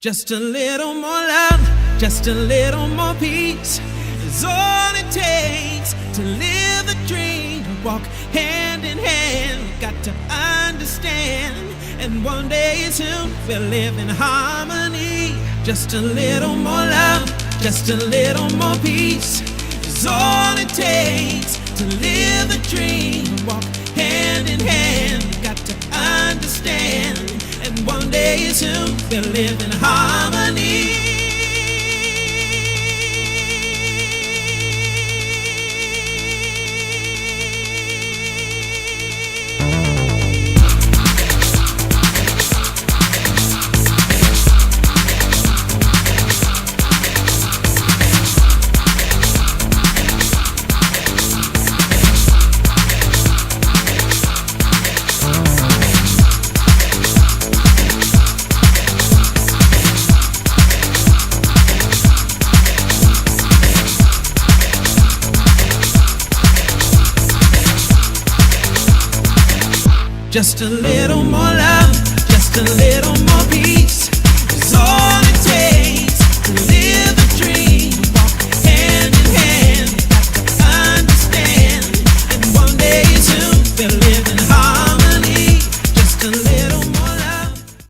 Just a little more love, just a little more peace is all it takes to live the dream, to walk hand in hand. Got to understand, and one day soon we'll live in harmony. Just a little more love, just a little more peace is all it takes to live the dream, to walk hand in hand. Got to understand, and one day soon we'll live in harmony. Just a little more love, just a little more peace.